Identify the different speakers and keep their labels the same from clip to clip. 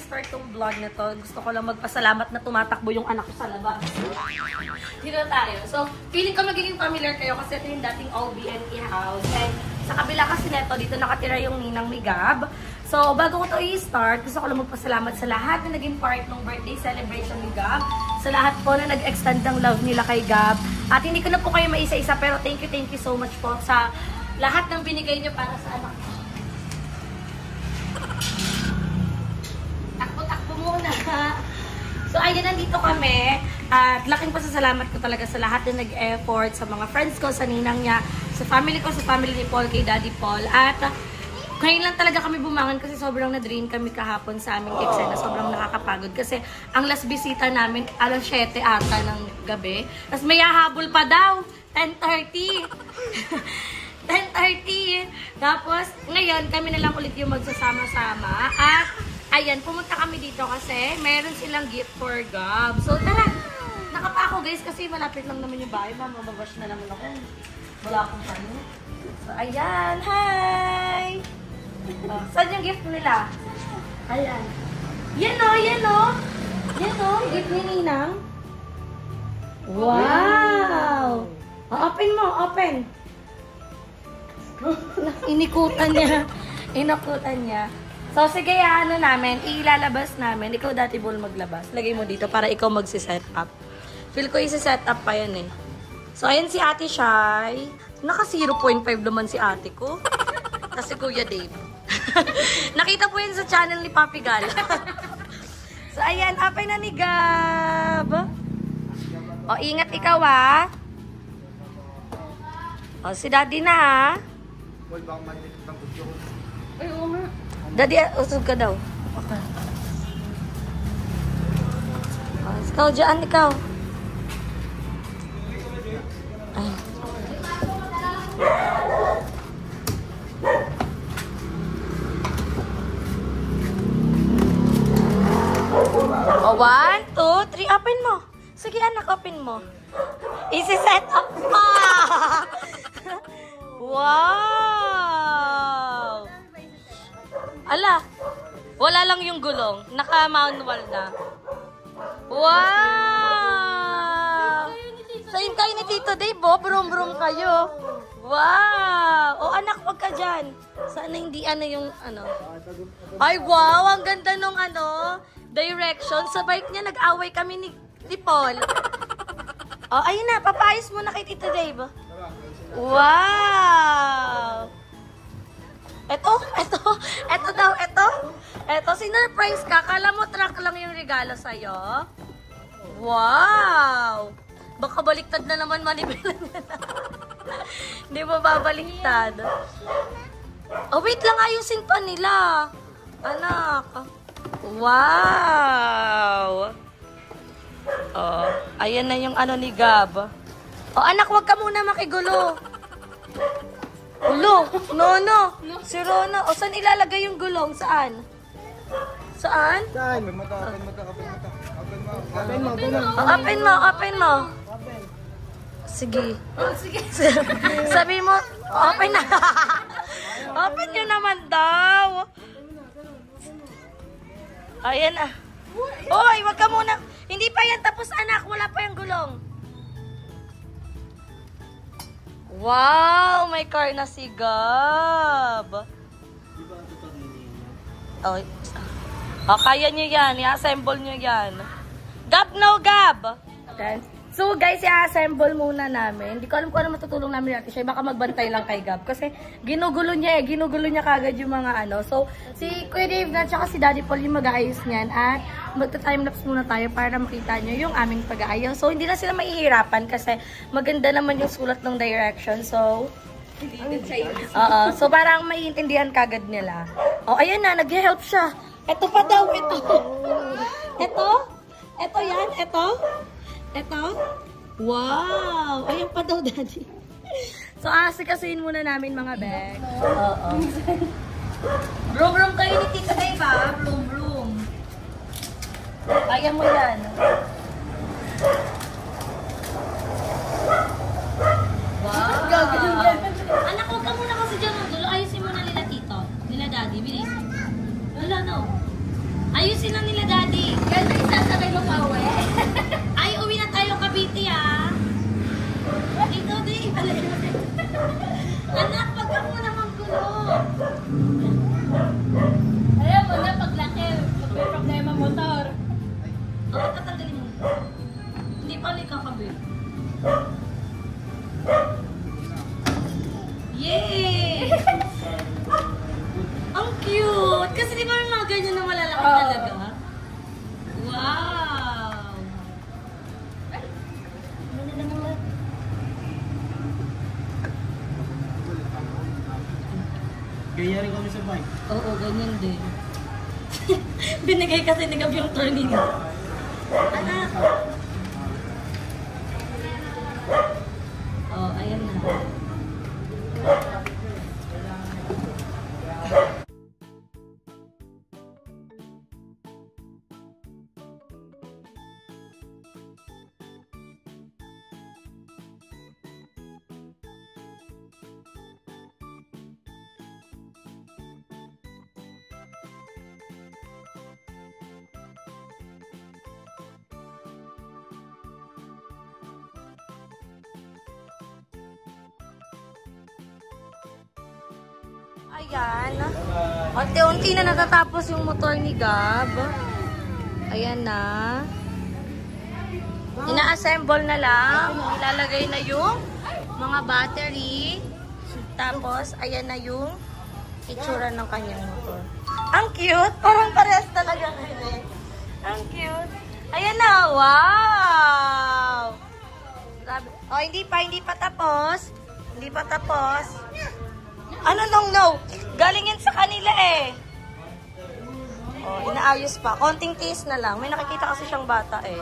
Speaker 1: i-start tong vlog na to, gusto ko lang magpasalamat na tumatakbo yung anak ko sa labas. Dito tayo. So, feeling ko magiging familiar kayo kasi ito yung dating OBNE house. And sa kabila kasi neto, dito nakatira yung ninang ni Gab. So, bago ko to i-start, gusto ko lang magpasalamat sa lahat na naging part ng birthday celebration ni Gab. Sa lahat po na nag-extend ng love nila kay Gab. At hindi ko na po kayo maisa-isa, pero thank you so much po sa lahat ng binigay niyo para sa anak ko. Takbo muna. So, ayun, nandito kami. At laking pasasalamat ko talaga sa lahat na nag-effort, sa mga friends ko, sa ninang niya, sa family ko, sa family ni Paul, kay Daddy Paul. At ngayon lang talaga kami bumangon kasi sobrang na-drain kami kahapon sa aming eksena. Sobrang nakakapagod kasi ang last bisita namin, alas 7 ata ng gabi. Tapos may hahabol pa daw, 10:30. 10:30. Tapos, ngayon, kami na lang ulit yung magsasama-sama. At, ayan, pumunta kami dito kasi meron silang gift for Gab. So, tara! Nakapa ako, guys, kasi malapit lang naman yung bahay. Mababash na naman ako. Wala akong ano. So, ayan. Hi! Oh, saan yung gift nila? Ayan. Yan o, yan o. Yan o, gift ni Ninang. Wow! Oh, open mo, open. Inikutan niya. Inakutan niya. So, sige, ano namin, ilalabas namin. Ikaw dati, Bol, maglabas. Lagay mo dito para ikaw magsiset up. Feel ko isi-set up pa yan eh. So, ayan si Ate Shai. Naka 0.5 naman si ate ko. Kasi Kuya Dave. Nakita po yan sa channel ni Papi Gal. So, ayan, apay na ni Gab. O, ingat ikaw ah. O, si Daddy na ah. Ay, oo nga. Daddy, usog ka daw. Okay. O, ikaw dyan, ikaw. Ay. O, 1, 2, 3, open mo. Sige anak, open mo. Isi-set up pa. Wow! Ala, wala lang yung gulong. Naka-manual na. Wow! Sayin kayo ni Tito Dave, brum-brum kayo. Wow! O anak, wag ka dyan. Sana hindi ano yung ano. Ay, wow! Ang ganda nung ano, direction. Sa bike niya, nag-away kami ni Paul. O, ayun na, papayos mo na kay Tito Dave. Wow! Eto daw, eto, sinurprise ka. Kala mo truck lang yung regalo sa'yo. Wow! Baka baliktad na naman, manibilan na. Hindi mo babaliktad. Oh, wait lang, ayusin pa nila. Anak. Wow! Oh, ayan na yung ano ni Gab. Oh, anak, wag ka muna makigulo. Gulo. No. Si Rona. O, saan ilalagay yung gulong? Saan? Saan?
Speaker 2: Saan? Open mo.
Speaker 1: Open mo. Sige. Sabi mo, open na. Open nyo naman daw. Ayan ah. Oy, wag ka muna. Hindi pa yan tapos anak. Wala pa yung gulong. Wow! May car na si Gab. Oh, kaya nyo yan. I-assemble nyo yan. Gab, no, Gab! Okay. So, guys, i-assemble muna namin. Hindi ko alam kung ano matutulong namin natin siya. Baka magbantay lang kay Gab. Kasi ginugulo niya eh. Ginugulo niya kagad yung mga ano. So, si Kuya Dave na tsaka si Daddy Paul yung mag-aayos niyan. At magta-timelapse muna tayo para makita nyo yung aming pag-aayos. So, hindi na sila mahihirapan kasi maganda naman yung sulat ng direction. So, so parang maiintindihan kagad nila. Oh, ayan na. Nag-help siya. Ito pa daw. Ito yan. Ito? Wow! Ayan pa daw, Daddy. So, asikasuhin muna namin mga bag. Oo. Brum-brum kayo ni Tita Dave, ha? Brum-brum. Kaya mo yan. Wow! Anak, huwag ka muna kasi dyan. Ayusin mo na nila Tito. Nila Daddy. Bilis. Wala, no. Ayusin na nila, Daddy.
Speaker 2: Ganda isasabay mo pa uwi.
Speaker 1: Ay, uwi na tayo, Cavite, ah. Ito, di. Anak, wag ka muna manggulo.
Speaker 2: Ayaw mo na paglaki. Pag may problema motor.
Speaker 1: Okay, tatanggalin mo. Hindi pa ulit kakabit. Yay! Ang cute! Kasi di ba may mga ganyan na malalaki talaga? Wow!
Speaker 3: Kaya rin kami sa bike.
Speaker 1: Oo, ganyan din. Binigay kasi ni Gab yung tornado. Anak! Oh, ayan na. Ayan. Unti-unti na natatapos yung motor ni Gab. Ayan na. Ina-assemble na lang. Ilalagay na yung mga battery. Tapos, ayan na yung itsura ng kanyang motor. Ang cute! Parang parehas talaga kayo. Ang cute. Ayan na. Wow! Grabe. Oh, hindi pa tapos. Hindi pa tapos. Ano no? Galing yan sa kanila eh. Oh, inaayos pa. Konting tiis na lang. May nakikita kasi siyang bata eh.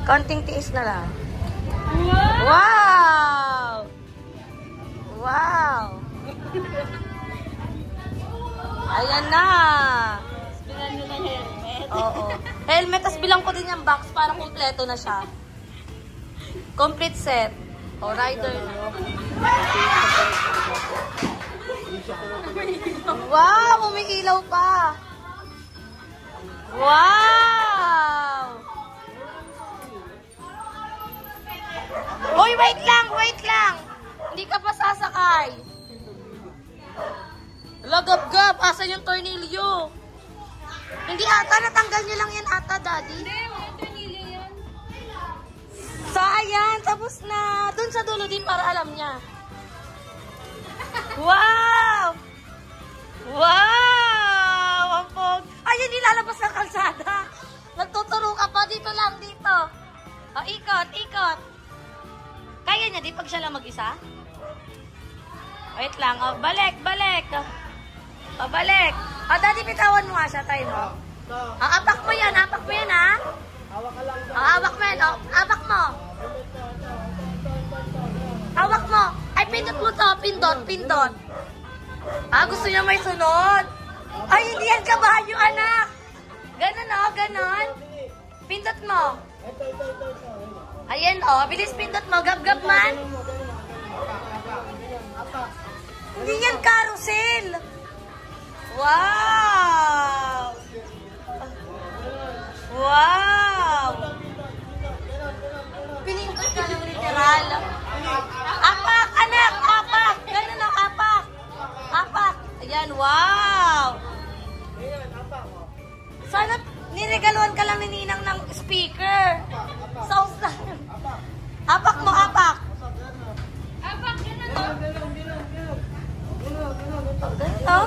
Speaker 1: Konting tiis na lang. Wow! Wow! Ayan na!
Speaker 2: Bilan nyo ng helmet.
Speaker 1: Oo. Helmet, tas bilang ko din yung box para kumpleto na siya. Complete set. O, rider na. Wow! Umiilaw pa! Wow! Hoy, wait lang! Hindi ka pa sasakay. Lagab-gab, asan yung tornilyo? Hindi ata, natanggal niyo lang yan ata, Daddy.
Speaker 2: Hindi, mga tornilyo yan.
Speaker 1: So, ayan, tapos na. Doon sa dulo din para alam niya. Wow! Wow! Ang pog. Ayun, nilalabas ng kalsada. Nagtuturo ka pa. Dito lang, dito. O, ikot. Kaya niya, di pag siya lang mag-isa? Wait lang. O, balik. O, balik. O, Daddy, pitawan mo nga siya. Tayo mo. O, apak mo yan, ha? O, hawak mo yan. O, hawak mo. Hawak mo. Ay, pindot mo to. Pindot. Ah, gusto niya may sunod. Ay, hindi yan kabayo, anak. Ganon, o. Ganon. Pindot mo. Ayan, o. Bilis pindot mo. Gab-gab man. Hindi yan carousel. Wow. Wow. Pinindot ka ng literal. Apak, anak. Apak. Ganon, o. Apak. Ayan, wow. Sana niregaluhan ka lang ni Ninang ng speaker. Sounds na. Apak mo, apak.
Speaker 2: Apak, ganun o.
Speaker 1: Ganito.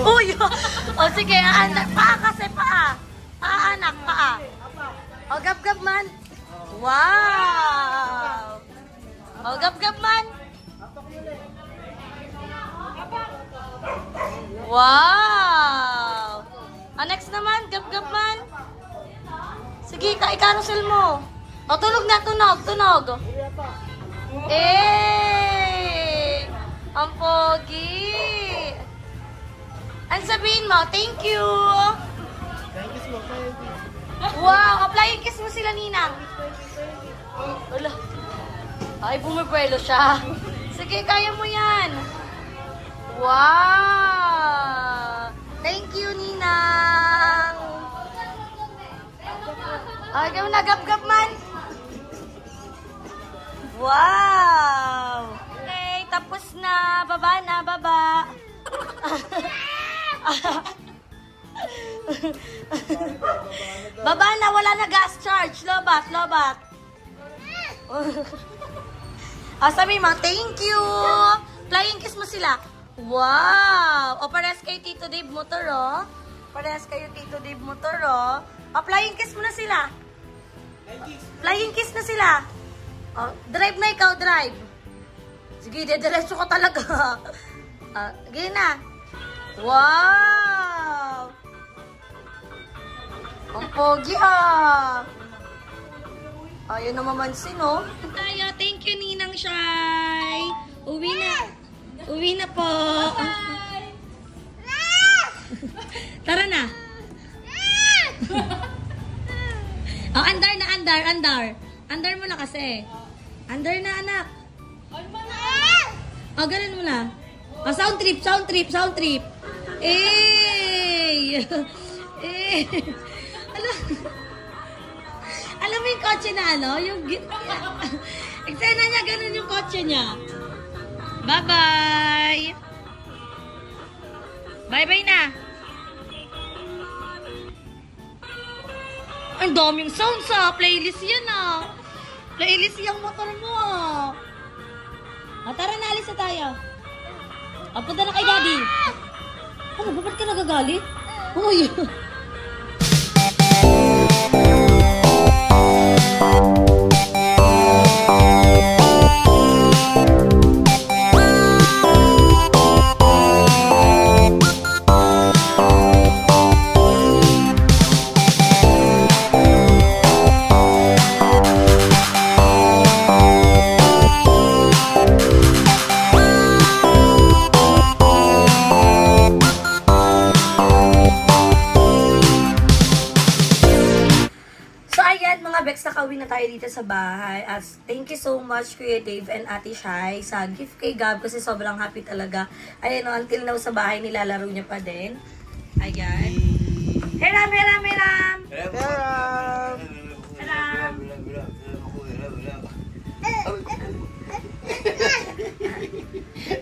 Speaker 1: Uy! O sige, anak. Paa kasi, paa. Anak, paa. O, gab-gab man. Wow! O, gab-gab man. Wow! Next naman, gab-gab man. Sige, i-carousel mo. O, tulog na, tunog. Eh! Ang pogi! Ano sabihin mo? Thank you! Wow! Apply kiss mo sila, Ninang. Wala. Ay, bumibrelo siya. Sige, kaya mo yan. Wow! Thank you, Ninang! Ay, gawin na gab-gab man! Wow! Okay, tapos na. Baba na, baba. Baba na, wala na gas charge. Lobat, lobat. Sabi mo, thank you. Flying kiss mo sila. Wow! O, parehas kayo Tito Dave Motor, oh. Parehas kayo Tito Dave Motor, oh. O, flying kiss mo na sila. Flying kiss na sila. O, drive na ikaw, drive. Sige, dediretso ko talaga. Sige na. Wow! Ang pogi, ah. Ayun na mamansin, oh. Tayo, thank you, Ninang Shai. Uwi na. Uwi na po.
Speaker 2: Bye!
Speaker 1: Tara na. Oh, andar na, andar, andar. Andar mo na kasi. Andar na, anak. Oh, ganun mo na. Oh, sound trip, sound trip, sound trip. Eh! Eh! Alam mo yung kotse na ano? Yung... Eksena niya, ganun yung kotse niya. Bye-bye! Bye-bye na! Ang daming sounds ah! Playlist yan ah! Playlist yung motor mo ah! Tara na, alis na tayo. Punta na kay Daddy. Ano, ba't ka nagagalit? Uy! Nakauwi na tayo dito sa bahay. As thank you so much Kuya Dave and Ate Shai sa gift kay Gab kasi sobrang happy talaga. Ayan o, until now sa bahay nilalaro niya pa din. Ayan. Heram, heram, heram!
Speaker 3: Heram!
Speaker 1: Heram!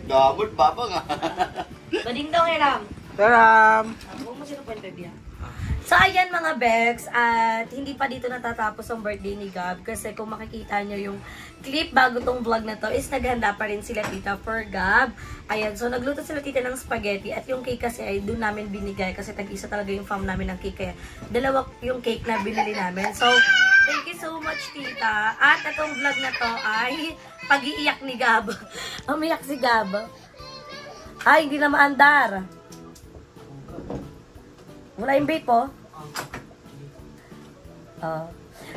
Speaker 3: Gabot, baba nga.
Speaker 1: Bading daw, heram.
Speaker 3: Heram!
Speaker 1: Huwag mo sila pwede. So, ayan mga Bex, at hindi pa dito natatapos ang birthday ni Gab kasi kung makikita nyo yung clip bago tong vlog na to is naghanda pa rin sila tita for Gab. Ayan, so nagluto sila tita ng spaghetti at yung cake kasi ay doon namin binigay kasi tag-isa talaga yung farm namin ng cake kaya dalawa yung cake na binili namin. So, thank you so much tita. At itong vlog na to ay pag-iiyak ni Gab. Umiyak si Gab. Ay, hindi na maandar. Wala yung vape po.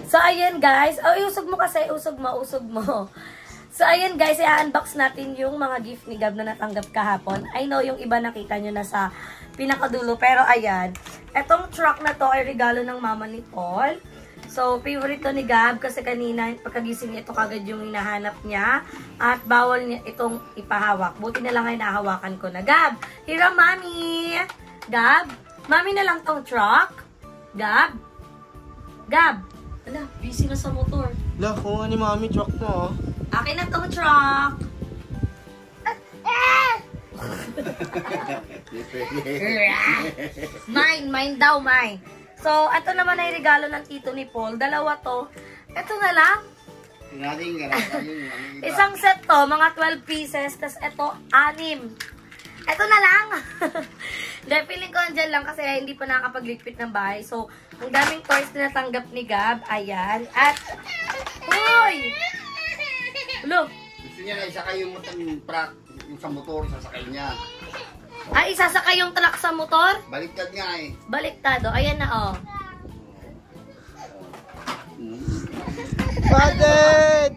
Speaker 1: So, ayan guys. Usog mo kasi. Usog mo. So, ayan guys. I-unbox natin yung mga gift ni Gab na natanggap kahapon. I know yung iba nakita nyo na sa pinakadulo. Pero, ayan. Etong truck na to ay regalo ng mama ni Paul. So, favorite to ni Gab kasi kanina pagkagising niya ito kagad yung hinahanap niya. At bawal niya itong ipahawak. Buti na lang ay nahawakan ko na. Gab! Hira, mami! Gab! Mami na lang tong truck. Gab? Gab? Ala, busy na sa motor.
Speaker 3: Lah, kung ni mami, truck mo, oh.
Speaker 1: Akin na tong truck. Mine daw, mine. So, ito naman ay regalo ng tito ni Paul. Dalawa to. Ito na lang. Isang set to, mga 12 pieces. Tapos ito, 6. Ito na lang. Dahil feeling ko andyan lang kasi hindi pa nakakapag-liquid ng bahay. So, ang daming toys na natanggap ni Gab. Ayan. At, uy! Hello?
Speaker 3: Gusto niya na isakay yung truck, yung sa motor, sasakay niya.
Speaker 1: Ay, isasakay yung truck sa motor?
Speaker 3: Baliktad nga eh.
Speaker 1: Baliktad, oh. Ayan na, oh.
Speaker 3: Father!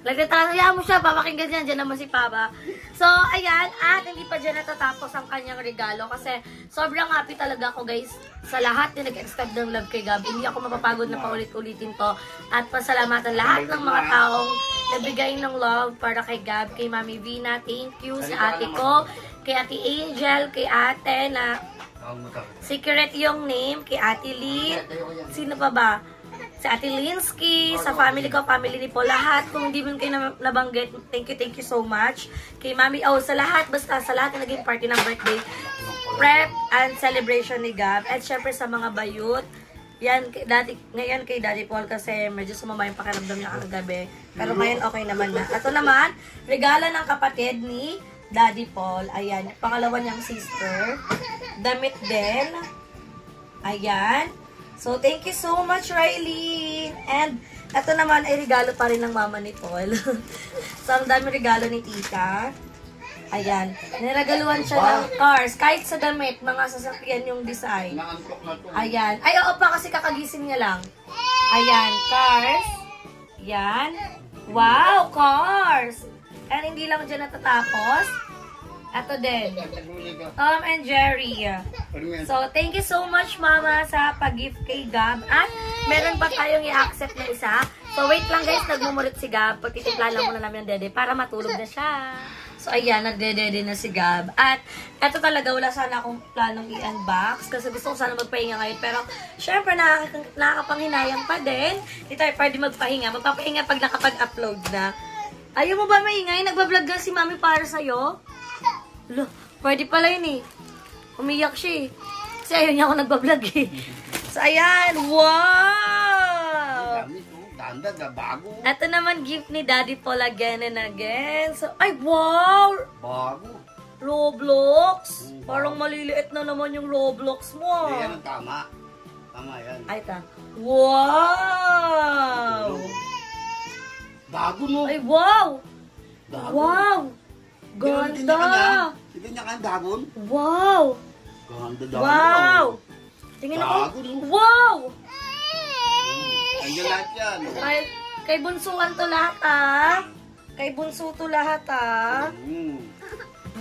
Speaker 1: Hayaan mo siya, papakinggan dyan. Dyan naman si Papa. So, ayan. At hindi pa dyan dyan natatapos ang kanyang regalo kasi sobrang happy talaga ako guys sa lahat na nag-extend ng love kay Gab. Hindi ako mapapagod na paulit-ulitin to. At pasalamatan lahat ng mga taong nagbigay ng love para kay Gab, kay Mami Vina. Thank you sa ate ko, kay Ate Angel, kay ate na secret yung name, kay Ate Lee. Sino pa ba? Sa Ate Linsky, sa family ko, family ni po, lahat. Kung hindi mo kayo nabanggit, thank you so much. Kay Mami, sa lahat, basta sa lahat na naging party ng birthday, prep and celebration ni Gab. At syempre sa mga bayut, yan, ngayon kay Daddy Paul kasi medyo sumama yung pakiramdam niya kagabi. Pero ngayon okay naman na. Ito naman, regalo ng kapatid ni Daddy Paul. Ayan, pangalawa niyang sister. Damit din. Ayan. So, thank you so much, Riley. And, ito naman ay regalo pa rin ng mama ni Paul. So, ang dami regalo ni tita. Ayan. Niragaluhan siya ng cars. Kahit sa damit, mga sasakyan yung design. Ayan. Ay, oo pa kasi kakagising niya lang. Ayan, cars. Ayan. Wow, cars. And hindi lang dyan natatapos. Ito din. Tom and Jerry. So, thank you so much, Mama, sa pag-gift kay Gab. At meron pa tayong i-accept na isa. So, wait lang guys, nagmumulit si Gab. Pagtitimpla lang muna namin ang dede para matulog na siya. So, ayan, nagdedede na si Gab. At, eto talaga, wala sana akong planong i-unbox. Kasi gusto ko sana magpahinga ngayon. Pero, syempre, nakakapanghinayang pa din. Hindi tayo pwede magpahinga. Magpapahinga pag nakapag-upload na. Ayaw mo ba maingay? Nagbablog na si Mami para sa'yo? Lo, pwede pala yun eh. Umiyak siya eh. Kasi ayaw niya ako nagbablog eh. So, ayan. Wow!
Speaker 3: Bago.
Speaker 1: Ito naman gift ni Daddy Paul again and again. So, ay, wow!
Speaker 3: Bago.
Speaker 1: Roblox. Parang maliliit na naman yung Roblox mo.
Speaker 3: Yan ang tama. Tama yan.
Speaker 1: Ay, ta. Wow!
Speaker 3: Bago mo.
Speaker 1: Ay, wow!
Speaker 3: Bago.
Speaker 1: Wow! Ganda!
Speaker 3: Sige niya ka dagon.
Speaker 1: Wow!
Speaker 3: Ganda dagon.
Speaker 1: Wow! Tingnan ako.
Speaker 3: Dagon mo.
Speaker 1: Wow!
Speaker 3: Andiyan lahat yan.
Speaker 1: Kay bunsuan to lahat ah. Kay bunso to lahat ah.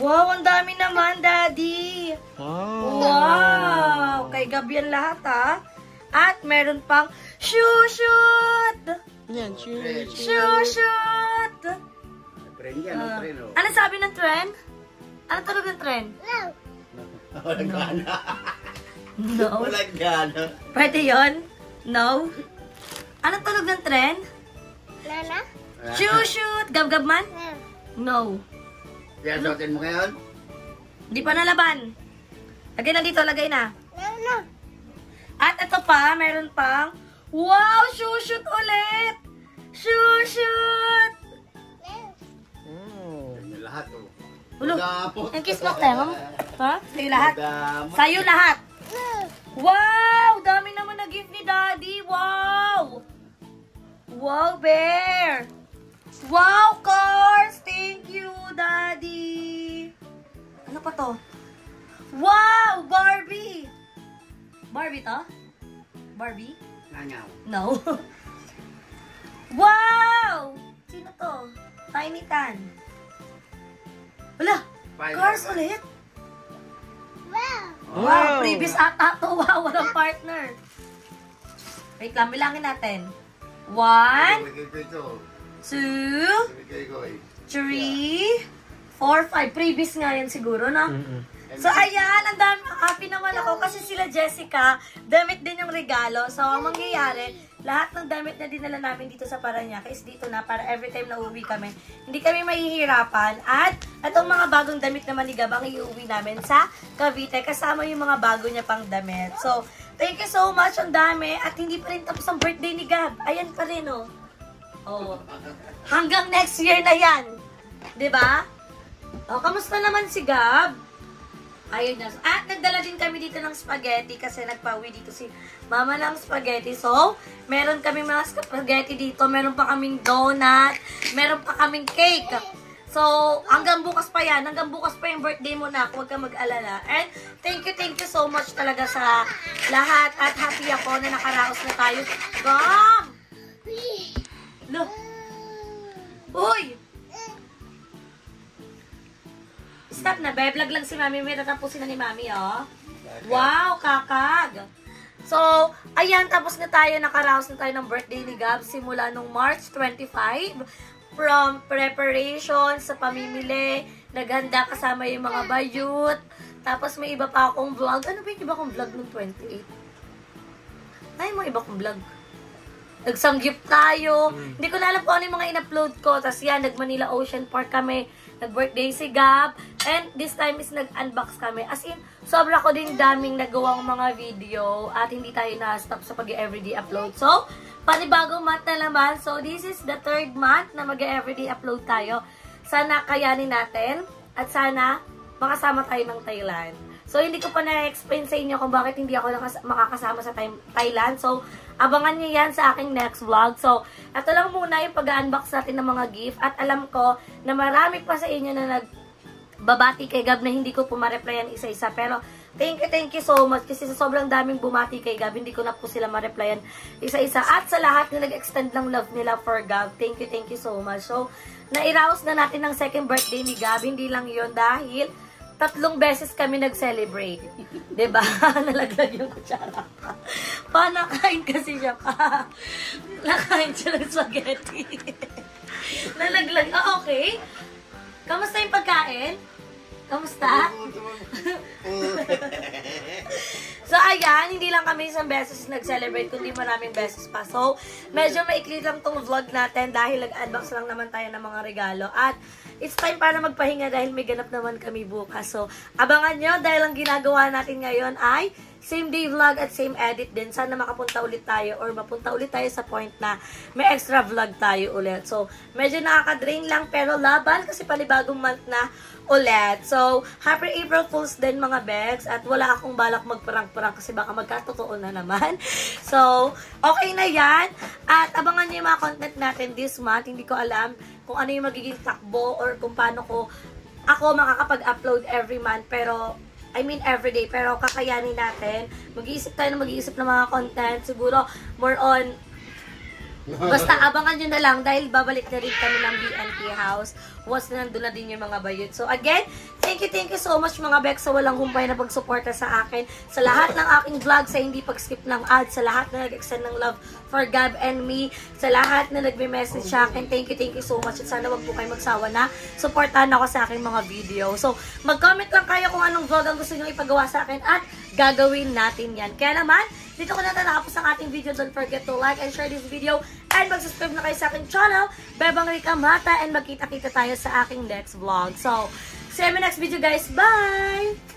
Speaker 1: Wow, ang dami naman, Daddy. Wow! Kay Gabian lahat ah. At meron pang shoot!
Speaker 4: Yan, shoot.
Speaker 1: Shoot!
Speaker 3: Friend yan, ang friend oh.
Speaker 1: Ano sabi ng trend? Ano tulog ng trend?
Speaker 3: Walang gana.
Speaker 1: No.
Speaker 3: Walang gana.
Speaker 1: Pwede yun? No? Anong tunog ng trend?
Speaker 2: Nana?
Speaker 1: Shoot! Gab-gab man? No.
Speaker 3: Kaya suotin mo ngayon?
Speaker 1: Di pa nalaban. Lagay na dito, lagay na.
Speaker 2: Nana?
Speaker 1: At ito pa, meron pang, wow! Shoot ulit! Shoot!
Speaker 3: Yan lahat oh.
Speaker 1: Ulo,
Speaker 3: Madamot.
Speaker 1: yung kiss mo, Temam? Ha? Sa'yo lahat?
Speaker 3: Madamot.
Speaker 1: Sa'yo lahat! Wow! Dami naman na gift ni Daddy! Wow! Wow, Bear! Wow, cars! Thank you, Daddy! Ano pa to? Wow! Barbie! Barbie to? Barbie?
Speaker 3: Nanyaw.
Speaker 1: No. Wow! Sino to? Tiny Tan. Wala! Cars ulit! Wow! Previous ata to. Wow! Walang partner. Wait lang, bilangin natin. 1, 2, 3, 4, 5. Previous nga yan siguro, no? So, ayan, ang dami, happy naman ako kasi sila Jessica, damit din yung regalo. So, ang mangyayari, lahat ng damit na dinala namin dito sa Parañaque is dito na para every time na uuwi kami, hindi kami mahihirapan. At itong mga bagong damit naman ni Gab ang iuwi namin sa Cavite kasama yung mga bago niya pang damit. So, thank you so much, ang dami. At hindi pa rin tapos ang birthday ni Gab. Ayan pa rin, oh. Oh. Hanggang next year na yan. 'Di ba? Oh, kamusta naman si Gab? Ayun na. At nagdala din kami dito ng spaghetti kasi nagpa-uwi dito si Mama ng spaghetti. So, meron kami mga spaghetti dito. Meron pa kaming donut. Meron pa kaming cake. So, hanggang bukas pa yan. Hanggang bukas pa yung birthday mo na. Huwag ka mag-alala. And thank you so much talaga sa lahat. At happy ako na nakaraos na tayo. Gam! Look! Uy! Stop na, be. Vlog lang si Mami. May tatapusin na ni Mami, oh. Wow, kakag. So, ayan, tapos na tayo. Nakaraos na tayo ng birthday ni Gab simula nung March 25. From preparation sa pamimili, naghanda kasama yung mga bayut. Tapos may iba pa akong vlog. Ano ba yung iba kong vlog nung 28? Ay, mga iba kong vlog. Nagsanggip tayo. Hindi ko na alam kung ano yung mga in-upload ko. Tapos yan, nag-Manila Ocean Park kami. Nag-birthday si Gab. And this time is nag-unbox kami. As in, sobra ko din daming nagawang mga video. At hindi tayo na-stop sa pag-everyday upload. So, panibagong month na naman. So, this is the 3rd month na mag-everyday upload tayo. Sana kayanin natin. At sana makasama tayo ng Thailand. So, hindi ko pa na-explain sa inyo kung bakit hindi ako makakasama sa Thailand. So, abangan nyo yan sa aking next vlog. So, ito lang muna yung pag-unbox natin ng mga gift. At alam ko na marami pa sa inyo na nagbabati kay Gab na hindi ko po ma-replyan isa-isa. Pero, thank you so much. Kasi sa sobrang daming bumati kay Gab, hindi ko na po sila ma-replyan isa-isa. At sa lahat na nag-extend ng love nila for Gab, thank you so much. So, nairaos na natin ng 2nd birthday ni Gab. Hindi lang yun dahil 3 beses kami nag-celebrate. Diba? Nalaglag yung kutsara pa. Nakain kasi siya pa. Nakain siya ng spaghetti. Nalaglag. Ah, okay. Kamusta yung pagkain? Kamusta? So, ayan, hindi lang kami isang beses nag-celebrate, kundi maraming beses pa. So, medyo maikli lang tong vlog natin dahil nag-unbox lang naman tayo ng mga regalo. At, it's time para magpahinga dahil may ganap naman kami bukas. So, abangan nyo dahil ang ginagawa natin ngayon ay same day vlog at same edit din. Sana makapunta ulit tayo or mapunta ulit tayo sa point na may extra vlog tayo ulit. So, medyo nakaka-drain lang pero laban kasi panibagong month na ulit. So, happy April Fools din mga Bex. At wala akong balak magparang-parang kasi baka magkatotoo na naman. So, okay na yan. At abangan nyo yung mga content natin this month. Hindi ko alam kung ano yung magiging takbo or kung paano ako makakapag-upload every month. Pero, I mean everyday. Pero kakayanin natin. Mag-iisip tayo ng mga content. Siguro, more on basta abangan nyo na lang dahil babalik na rin kami ng BNP House once na nandun na din yung mga bayot. So again, thank you so much mga Bex sa walang humpay na pagsuporta sa akin. Sa lahat ng aking vlog, sa hindi pag-skip ng ads, sa lahat na nag-extend ng love for Gab and me, sa lahat na nagme-message sa akin, thank you so much. At sana wag po kayo magsawa na supportahan ako sa aking mga video. So mag-comment lang kayo kung anong vlog ang gusto nyo ipagawa sa akin at gagawin natin yan. Kaya naman, dito ko na tatapos ang ating video. Don't forget to like and share this video. And mag-subscribe na kayo sa aking channel, Bebang Rica Mata. And magkita-kita tayo sa aking next vlog. So, see you in my next video guys. Bye!